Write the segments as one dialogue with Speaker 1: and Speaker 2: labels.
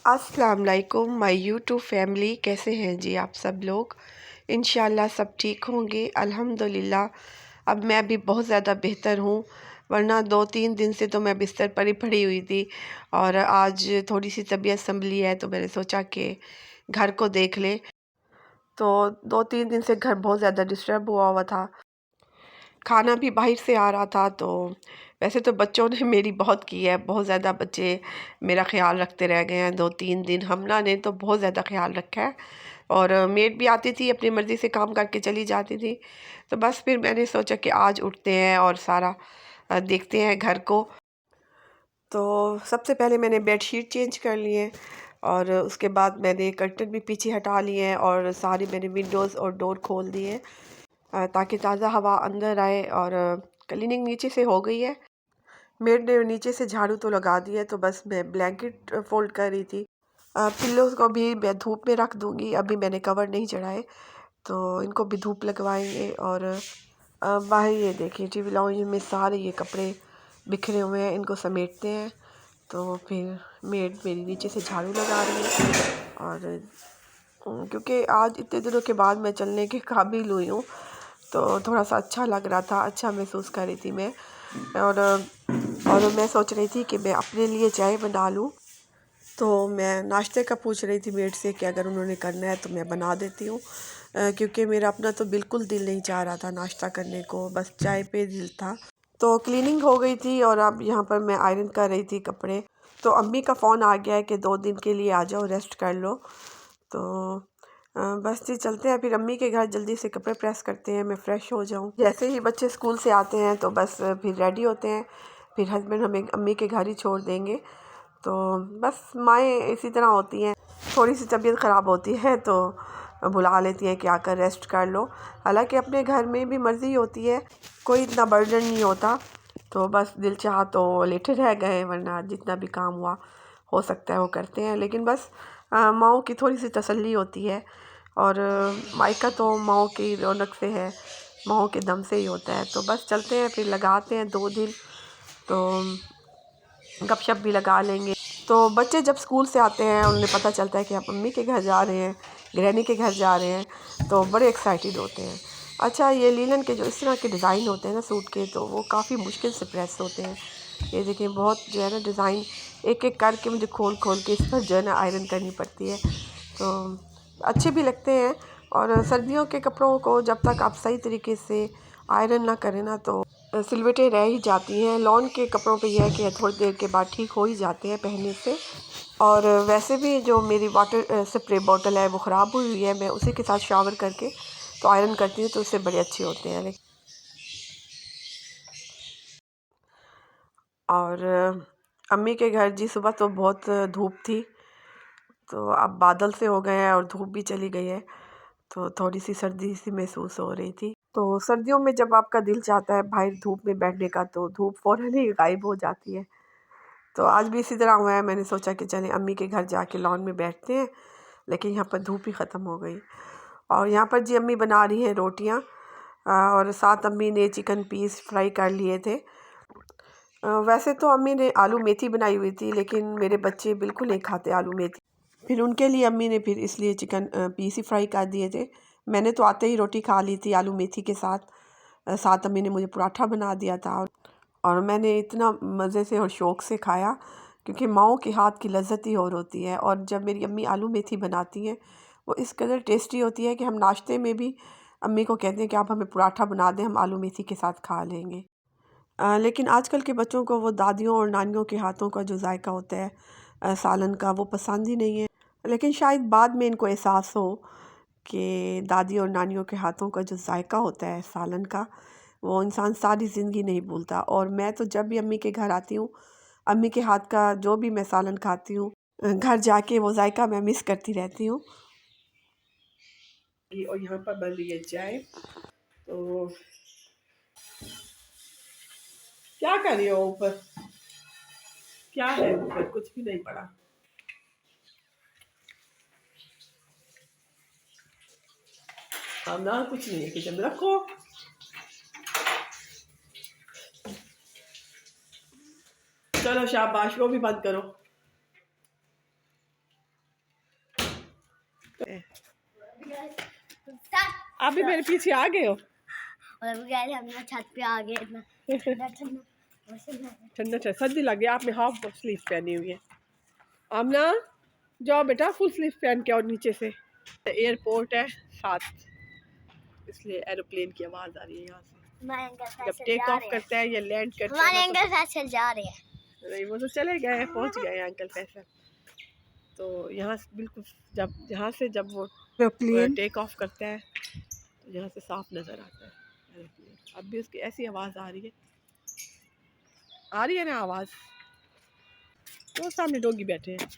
Speaker 1: अस्सलाम वालेकुम my YouTube family. कैसे हैं जी आप सब लोग? इंशाल्लाह सब ठीक होंगे अल्हम्दुलिल्लाह। अब मैं भी बहुत ज़्यादा बेहतर हूँ, वरना 2-3 दिन से तो मैं बिस्तर पर ही पड़ी हुई थी। और आज थोड़ी सी तबीयत संभली है तो मैंने सोचा कि घर को देख ले। तो 2-3 दिन से घर बहुत ज़्यादा डिस्टर्ब हुआ हुआ था, खाना भी बाहर से आ रहा था। तो वैसे तो बच्चों ने मेरी बहुत की है, बहुत ज़्यादा बच्चे मेरा ख़्याल रखते रह गए हैं 2-3 दिन। हमना ने तो बहुत ज़्यादा ख़्याल रखा है। और मेड भी आती थी, अपनी मर्ज़ी से काम करके चली जाती थी। तो बस फिर मैंने सोचा कि आज उठते हैं और सारा देखते हैं घर को। तो सबसे पहले मैंने बेडशीट चेंज कर लिए और उसके बाद मैंने कर्टन भी पीछे हटा लिए हैं और सारी मैंने विंडोज़ और डोर खोल दिए ताकि ताज़ा हवा अंदर आए। और क्लीनिंग नीचे से हो गई है। मेड ने नीचे से झाड़ू तो लगा दिया है, तो बस मैं ब्लैंकेट फ़ोल्ड कर रही थी। पिल्लोज़ को भी मैं धूप में रख दूँगी, अभी मैंने कवर नहीं चढ़ाए तो इनको भी धूप लगवाएंगे। और बाहर ये देखिए टीवी लाउंज में सारे ये कपड़े बिखरे हुए हैं, इनको समेटते हैं। तो फिर मेड मेरी नीचे से झाड़ू लगा रही है। और क्योंकि आज इतने दिनों के बाद मैं चलने के काबिल हुई हूँ तो थोड़ा सा अच्छा लग रहा था, अच्छा महसूस कर रही थी मैं। और मैं सोच रही थी कि मैं अपने लिए चाय बना लूँ। तो मैं नाश्ते का पूछ रही थी मेड से कि अगर उन्होंने करना है तो मैं बना देती हूँ, क्योंकि मेरा अपना तो बिल्कुल दिल नहीं चाह रहा था नाश्ता करने को, बस चाय पे दिल था। तो क्लीनिंग हो गई थी और अब यहाँ पर मैं आयरन कर रही थी कपड़े। तो अम्मी का फ़ोन आ गया है कि 2 दिन के लिए आ जाओ, रेस्ट कर लो। तो बस जी चलते हैं फिर अम्मी के घर, जल्दी से कपड़े प्रेस करते हैं, मैं फ़्रेश हो जाऊँ। जैसे ही बच्चे स्कूल से आते हैं तो बस फिर रेडी होते हैं, फिर हस्बैंड हमें अम्मी के घर ही छोड़ देंगे। तो बस माएँ इसी तरह होती हैं, थोड़ी सी तबीयत ख़राब होती है तो बुला लेती हैं कि आकर रेस्ट कर लो। हालांकि अपने घर में भी मर्ज़ी होती है, कोई इतना बर्डन नहीं होता। तो बस दिल चाहा तो लेटे रह गए, वरना जितना भी काम हुआ हो सकता है वो करते हैं। लेकिन बस माँओं की थोड़ी सी तसल्ली होती है। और मायका तो माँओं की रौनक से है, माँओं के दम से ही होता है। तो बस चलते हैं फिर लगाते हैं 2 दिन, तो गपशप भी लगा लेंगे। तो बच्चे जब स्कूल से आते हैं उन्हें पता चलता है कि आप मम्मी के घर जा रहे हैं, ग्रैनी के घर जा रहे हैं, तो बड़े एक्साइटेड होते हैं। अच्छा, ये लीलन के जो इस तरह के डिज़ाइन होते हैं ना सूट के, तो वो काफ़ी मुश्किल से प्रेस होते हैं। ये देखिए बहुत जो है ना डिज़ाइन एक एक करके मुझे खोल खोल के इस पर जो है ना आयरन करनी पड़ती है। तो अच्छे भी लगते हैं। और सर्दियों के कपड़ों को जब तक आप सही तरीके से आयरन ना करें ना तो सिलवटें रह ही जाती हैं। लॉन के कपड़ों पे यह है कि थोड़ी देर के बाद ठीक हो ही जाते हैं पहनने से। और वैसे भी जो मेरी वाटर स्प्रे बॉटल है वो ख़राब हुई हुई है, मैं उसी के साथ शावर करके तो आयरन करती हूँ, तो उससे बड़े अच्छे होते हैं। और अम्मी के घर जी सुबह तो बहुत धूप थी, तो अब बादल से हो गए हैं और धूप भी चली गई है, तो थोड़ी सी सर्दी सी महसूस हो रही थी। तो सर्दियों में जब आपका दिल चाहता है बाहर धूप में बैठने का तो धूप फ़ौरन ही गायब हो जाती है। तो आज भी इसी तरह हुआ है, मैंने सोचा कि चलें अम्मी के घर जाके लॉन में बैठते हैं, लेकिन यहाँ पर धूप ही ख़त्म हो गई। और यहाँ पर जी अम्मी बना रही हैं रोटियाँ, और साथ अम्मी ने चिकन पीस फ्राई कर लिए थे। वैसे तो अम्मी ने आलू मेथी बनाई हुई थी, लेकिन मेरे बच्चे बिल्कुल नहीं खाते आलू मेथी। फिर उनके लिए अम्मी ने फिर इसलिए चिकन पीस ही फ्राई कर दिए थे। मैंने तो आते ही रोटी खा ली थी आलू मेथी के साथ। साथ अम्मी ने मुझे पराठा बना दिया था और मैंने इतना मज़े से और शौक़ से खाया, क्योंकि माँओं के हाथ की लज़्ज़त ही और होती है। और जब मेरी अम्मी आलू मेथी बनाती हैं वो इस कदर टेस्टी होती है कि हम नाश्ते में भी अम्मी को कहते हैं कि आप हमें पराठा बना दें, हम आलू मेथी के साथ खा लेंगे। लेकिन आजकल के बच्चों को वो दादियों और नानियों के हाथों का जो जायका होता है सालन का, वो पसंद ही नहीं है। लेकिन शायद बाद में इनको एहसास हो कि दादी और नानियों के हाथों का जो जायका होता है सालन का, वो इंसान सारी ज़िंदगी नहीं भूलता। और मैं तो जब भी अम्मी के घर आती हूँ, अम्मी के हाथ का जो भी मैं सालन खाती हूँ, घर जाके वो जायका मैं मिस करती रहती हूँ। और यहाँ पर बन रही है चाय। तो क्या कर रही हो ऊपर? क्या है ऊपर? कुछ भी नहीं पड़ा। हाँ ना, कुछ नहीं है किचन में, रखो। चलो शाबाश, वो भी बंद करो। आप भी मेरे पीछे आ गए हो।
Speaker 2: और हम छत पे आ गए। ठंडा
Speaker 1: ठंडा सर्दी लग गया। आपने हाफ स्लीव पहनी हुई है। आमना जाओ बेटा, फुल स्लीव पहन के और नीचे से। एयरपोर्ट है साथ, इसलिए एरोप्लेन की आवाज़ आ रही है यहाँ से। जब टेक ऑफ करता है या लैंड करता है।
Speaker 2: हमारे अंकल फैसल जा रहे हैं।
Speaker 1: नहीं, वो तो चले गए, पहुँच गए अंकल फैसल। तो यहाँ से बिल्कुल जब वो एरोप्लेन टेक ऑफ करता है तो यहाँ से साफ नज़र आता है एरोप्लेन। अब भी उसकी ऐसी आवाज़ आ रही है ना आवाज़। तो सामने डॉगी बैठे हैं।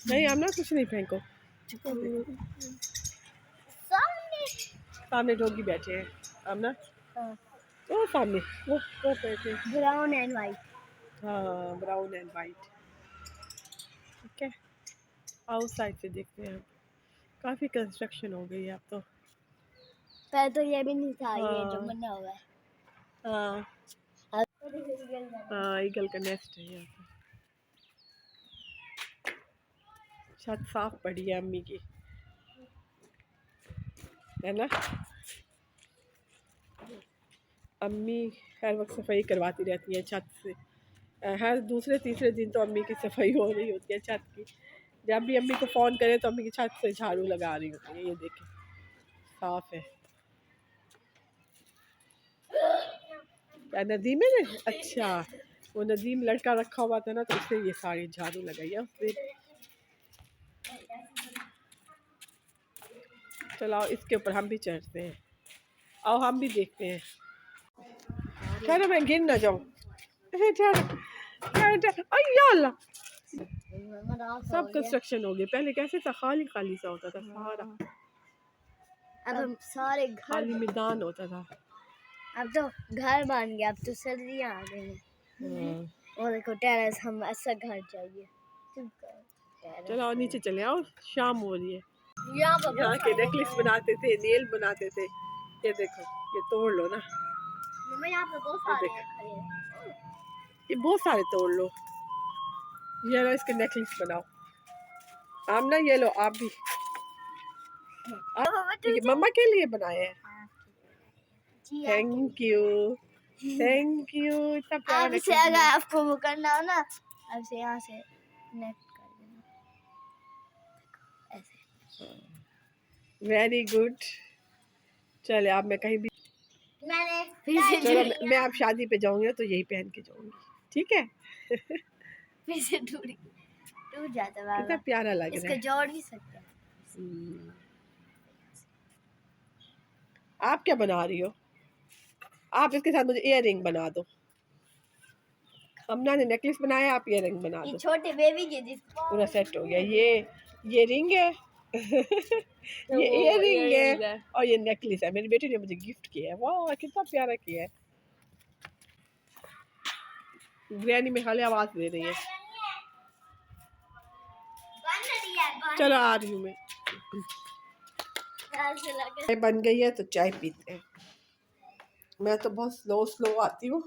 Speaker 1: नहीं आमना कुछ नहीं फेंको। सामने डॉगी बैठे हैं आमना। वो सामने वो बैठे
Speaker 2: ब्राउन एंड वाइट।
Speaker 1: हाँ, ब्राउन एंड वाइट। ठीक है, आउटसाइड से देखते हैं। काफ़ी कंस्ट्रक्शन हो गई है अब तो।
Speaker 2: पहले तो ये भी नहीं था। ये जो बना हुआ है।
Speaker 1: हाँ हाँ, ईगल का नेस्ट है यहाँ पे। छत साफ पड़ी है अम्मी की, है ना। अम्मी हर वक्त सफाई करवाती रहती है छत से। हर दूसरे तीसरे दिन तो अम्मी की सफाई हो रही होती है छत की। जब भी अम्मी को फ़ोन करे तो अम्मी की छत से झाड़ू लगा रही होती है। ये देखें, साफ है। क्या नदीम है ना? अच्छा, वो नदीम लड़का रखा हुआ था ना, तो उसने ये सारी झाड़ू लगाई है उसने। चलो इसके ऊपर हम भी चढ़ते हैं। आओ हम भी देखते हैं। ठहरो, मैं गिर ना जाऊँ। सब कंस्ट्रक्शन हो गए। पहले कैसे था, खाली खाली सा होता था सारा।
Speaker 2: अब हम सारे घर
Speaker 1: खाली मैदान होता था।
Speaker 2: अब तो घर बन गया। अब तो सर्दियाँ आ गई हैं। और देखो टेरेस, हम ऐसा घर चाहिए।
Speaker 1: चलो नीचे चले आओ, शाम हो रही है।
Speaker 2: यहाँ
Speaker 1: के नेकलेस बनाते थे, नेल बनाते थे। ये देखो, ये तोड़ लो ना।
Speaker 2: मम्मी यहाँ पे बहुत सारे हैं।
Speaker 1: ये बहुत सारे तोड़ लो। ये लो, इसके नेकलेस बनाओ। आम ना, ये लो आप भी। मम्मा के लिए बनाए हैं। Thank you, thank you. इतना प्यारा।
Speaker 2: अब से अगर आपको वो करना हो ना, अब से यहाँ से नेट कर देना ऐसे।
Speaker 1: Very good. चले अब मैं कहीं भी चलो मैं आप शादी पे जाऊंगी तो यही पहन के जाऊंगी, ठीक है।
Speaker 2: फिर से टूट जाता है।
Speaker 1: कितना प्यारा लग रहा है।
Speaker 2: इसको जोड़ भी सकते हैं।
Speaker 1: आप क्या बना रही हो? आप इसके साथ मुझे इयर रिंग बना दो। हमना ने नेकलेस बनाया, आप इयर रिंग बना दो।
Speaker 2: छोटे बेबी के
Speaker 1: पूरा सेट हो गया। ये रिंग है। ये इयर रिंग है और ये नेकलेस है। मेरी बेटी ने मुझे गिफ्ट किया है। वाह, कितना प्यारा किया है। ग्रैनी में हाले आवाज दे रही है। चलो आ रही हूँ मैं। चाय बन गई है तो चाय पीते हैं। मैं तो बहुत स्लो आती हूँ।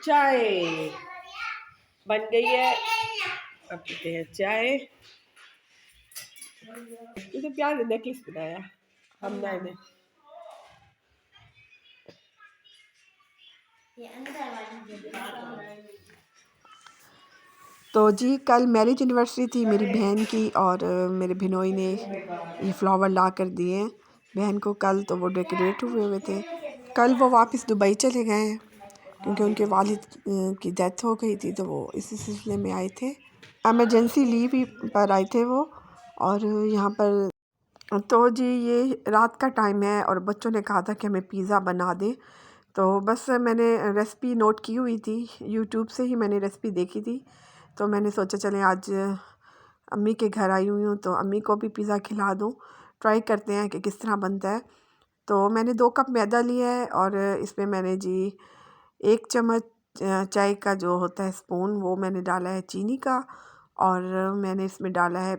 Speaker 1: चाय बन गई है, अब पीते हैं चाय। ये तो प्यार नेकलेस बनाया हमना ने। तो जी कल मैरिज एनिवर्सरी थी मेरी बहन की, और मेरे भिनोई ने ये फ्लावर ला कर दिए हैं बहन को कल। तो वो डेकोरेट हुए थे। कल वो वापस दुबई चले गए हैं क्योंकि उनके वालिद की डेथ हो गई थी, तो वो इसी सिलसिले में आए थे। एमरजेंसी लीव ही पर आए थे वो। और यहाँ पर तो जी ये रात का टाइम है और बच्चों ने कहा था कि हमें पिज़्ज़ा बना दें। तो बस मैंने रेसिपी नोट की हुई थी, यूट्यूब से ही मैंने रेसिपी देखी थी। तो मैंने सोचा चलें आज अम्मी के घर आई हुई हूँ तो अम्मी को भी पिज़्ज़ा खिला दूँ, ट्राई करते हैं कि किस तरह बनता है। तो मैंने 2 कप मैदा लिया है और इसमें मैंने जी 1 चम्मच चाय का जो होता है स्पून, वो मैंने डाला है चीनी का। और मैंने इसमें डाला है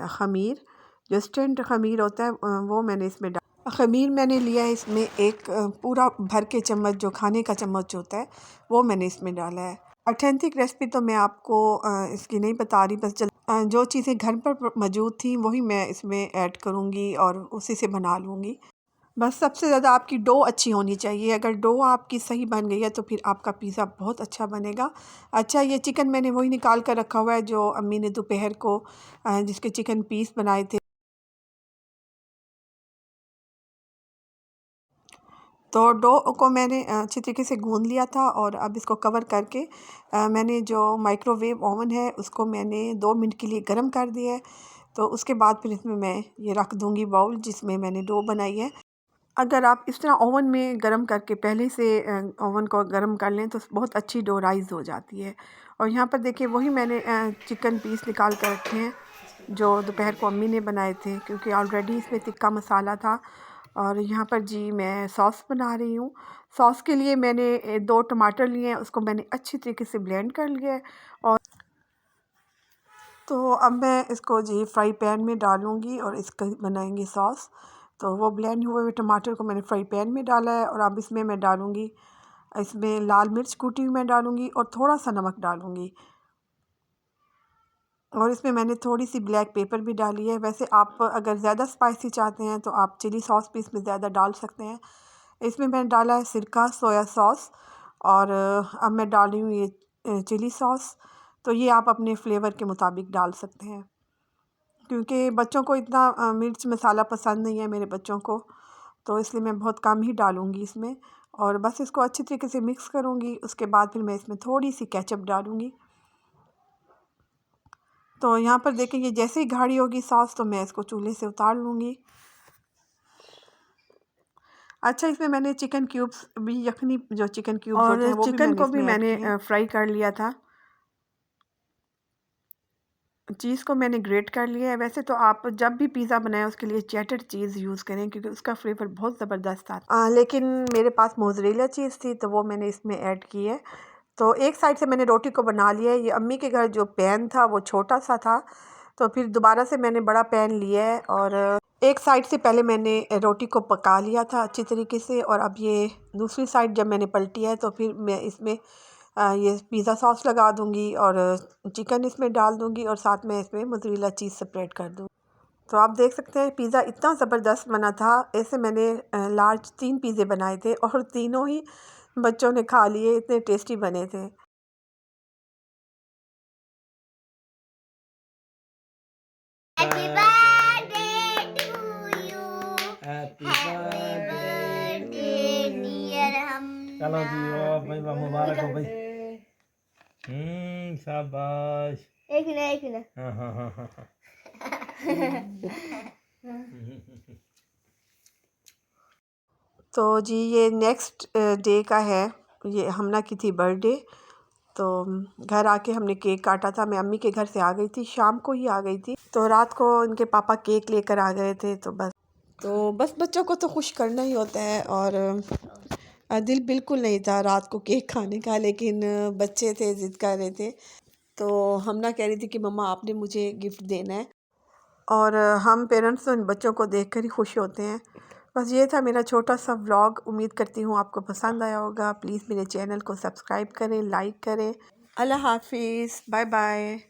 Speaker 1: ख़मीर, जो इंस्टेंट ख़मीर होता है वो मैंने इसमें डाला। ख़मीर मैंने लिया है इसमें एक पूरा भर के चम्मच, जो खाने का चम्मच होता है वो मैंने इसमें डाला है। ऑथेंटिक रेसिपी तो मैं आपको इसकी नहीं बता रही, बस जो चीज़ें घर पर मौजूद थी वही मैं इसमें ऐड करूँगी और उसी से बना लूँगी। बस सबसे ज़्यादा आपकी डो अच्छी होनी चाहिए। अगर डो आपकी सही बन गई है तो फिर आपका पिज़्ज़ा बहुत अच्छा बनेगा। अच्छा, ये चिकन मैंने वही निकाल कर रखा हुआ है जो अम्मी ने दोपहर को जिसके चिकन पीस बनाए थे। तो डो को मैंने अच्छी तरीके से गूँध लिया था और अब इसको कवर करके मैंने जो माइक्रोवेव ओवन है उसको मैंने 2 मिनट के लिए गर्म कर दिया है। तो उसके बाद फिर इसमें मैं ये रख दूँगी बाउल जिसमें मैंने डो बनाई है। अगर आप इस तरह ओवन में गरम करके पहले से ओवन को गरम कर लें तो बहुत अच्छी डो राइज़ हो जाती है। और यहाँ पर देखिए वही मैंने चिकन पीस निकाल कर रखे हैं जो दोपहर को अम्मी ने बनाए थे, क्योंकि ऑलरेडी इसमें तिक्का मसाला था। और यहाँ पर जी मैं सॉस बना रही हूँ। सॉस के लिए मैंने 2 टमाटर लिए हैं, उसको मैंने अच्छी तरीके से ब्लेंड कर लिया है। और तो अब मैं इसको जी फ्राई पैन में डालूँगी और इसका बनाएंगे सॉस। तो वो ब्लेंड हुए हुए टमाटर को मैंने फ्राई पैन में डाला है और अब इसमें मैं डालूँगी, इसमें लाल मिर्च कूटी हुई मैं डालूँगी और थोड़ा सा नमक डालूँगी। और इसमें मैंने थोड़ी सी ब्लैक पेपर भी डाली है। वैसे आप अगर ज़्यादा स्पाइसी चाहते हैं तो आप चिली सॉस भी इसमें ज़्यादा डाल सकते हैं। इसमें मैंने डाला है सिरका, सोया सॉस और अब मैं डाल रही हूँ ये चिली सॉस। तो ये आप अपने फ्लेवर के मुताबिक डाल सकते हैं, क्योंकि बच्चों को इतना मिर्च मसाला पसंद नहीं है मेरे बच्चों को, तो इसलिए मैं बहुत कम ही डालूँगी इसमें। और बस इसको अच्छी तरीके से मिक्स करूँगी। उसके बाद फिर मैं इसमें थोड़ी सी केचप डालूँगी। तो यहाँ पर देखें ये जैसे ही गाढ़ी होगी सॉस तो मैं इसको चूल्हे से उतार लूँगी। अच्छा, इसमें मैंने चिकन क्यूब्स भी, यखनी जो चिकन क्यूब्स होते हैं वो भी चिकन को भी मैंने फ्राई कर लिया था। चीज़ को मैंने ग्रेट कर लिया है। वैसे तो आप जब भी पिज़्ज़ा बनाएं उसके लिए चेडर चीज़ यूज़ करें, क्योंकि उसका फ्लेवर बहुत ज़बरदस्त आता है। लेकिन मेरे पास मोज़रेला चीज़ थी तो वो मैंने इसमें ऐड की है। तो एक साइड से मैंने रोटी को बना लिया है। ये अम्मी के घर जो पैन था वो छोटा सा था, तो फिर दोबारा से मैंने बड़ा पैन लिया है और एक साइड से पहले मैंने रोटी को पका लिया था अच्छी तरीके से। और अब ये दूसरी साइड जब मैंने पलटी है तो फिर मैं इसमें ये पिज़्ज़ा सॉस लगा दूँगी और चिकन इसमें डाल दूँगी और साथ में इसमें मोज़रेला चीज़ स्प्रेड कर दूँ। तो आप देख सकते हैं पिज़्ज़ा इतना ज़बरदस्त बना था। ऐसे मैंने लार्ज 3 पिज़्ज़े बनाए थे और तीनों ही बच्चों ने खा लिए, इतने टेस्टी बने थे।
Speaker 2: Happy birthday to you,
Speaker 3: happy
Speaker 2: happy
Speaker 3: birthday
Speaker 2: birthday dear हम।
Speaker 3: चलो जी, ओ भाई मुबारक हो भाई। शाबाश।
Speaker 2: एक मिनट
Speaker 3: हाँ हाँ हाँ हाँ हाँ।
Speaker 1: तो जी ये नेक्स्ट डे का है। ये हमना की थी बर्थडे, तो घर आके हमने केक काटा था। मैं अम्मी के घर से आ गई थी, शाम को ही आ गई थी। तो रात को इनके पापा केक लेकर आ गए थे। तो बस बच्चों को तो खुश करना ही होता है। और दिल बिल्कुल नहीं था रात को केक खाने का, लेकिन बच्चे थे, ज़िद कर रहे थे। तो हमना कह रही थी कि मम्मा आपने मुझे गिफ्ट देना है। और हम पेरेंट्स तो इन बच्चों को देखकर ही खुश होते हैं। बस ये था मेरा छोटा सा व्लॉग। उम्मीद करती हूँ आपको पसंद आया होगा। प्लीज़ मेरे चैनल को सब्सक्राइब करें, लाइक करें। अल्लाह हाफिज़, बाय बाय।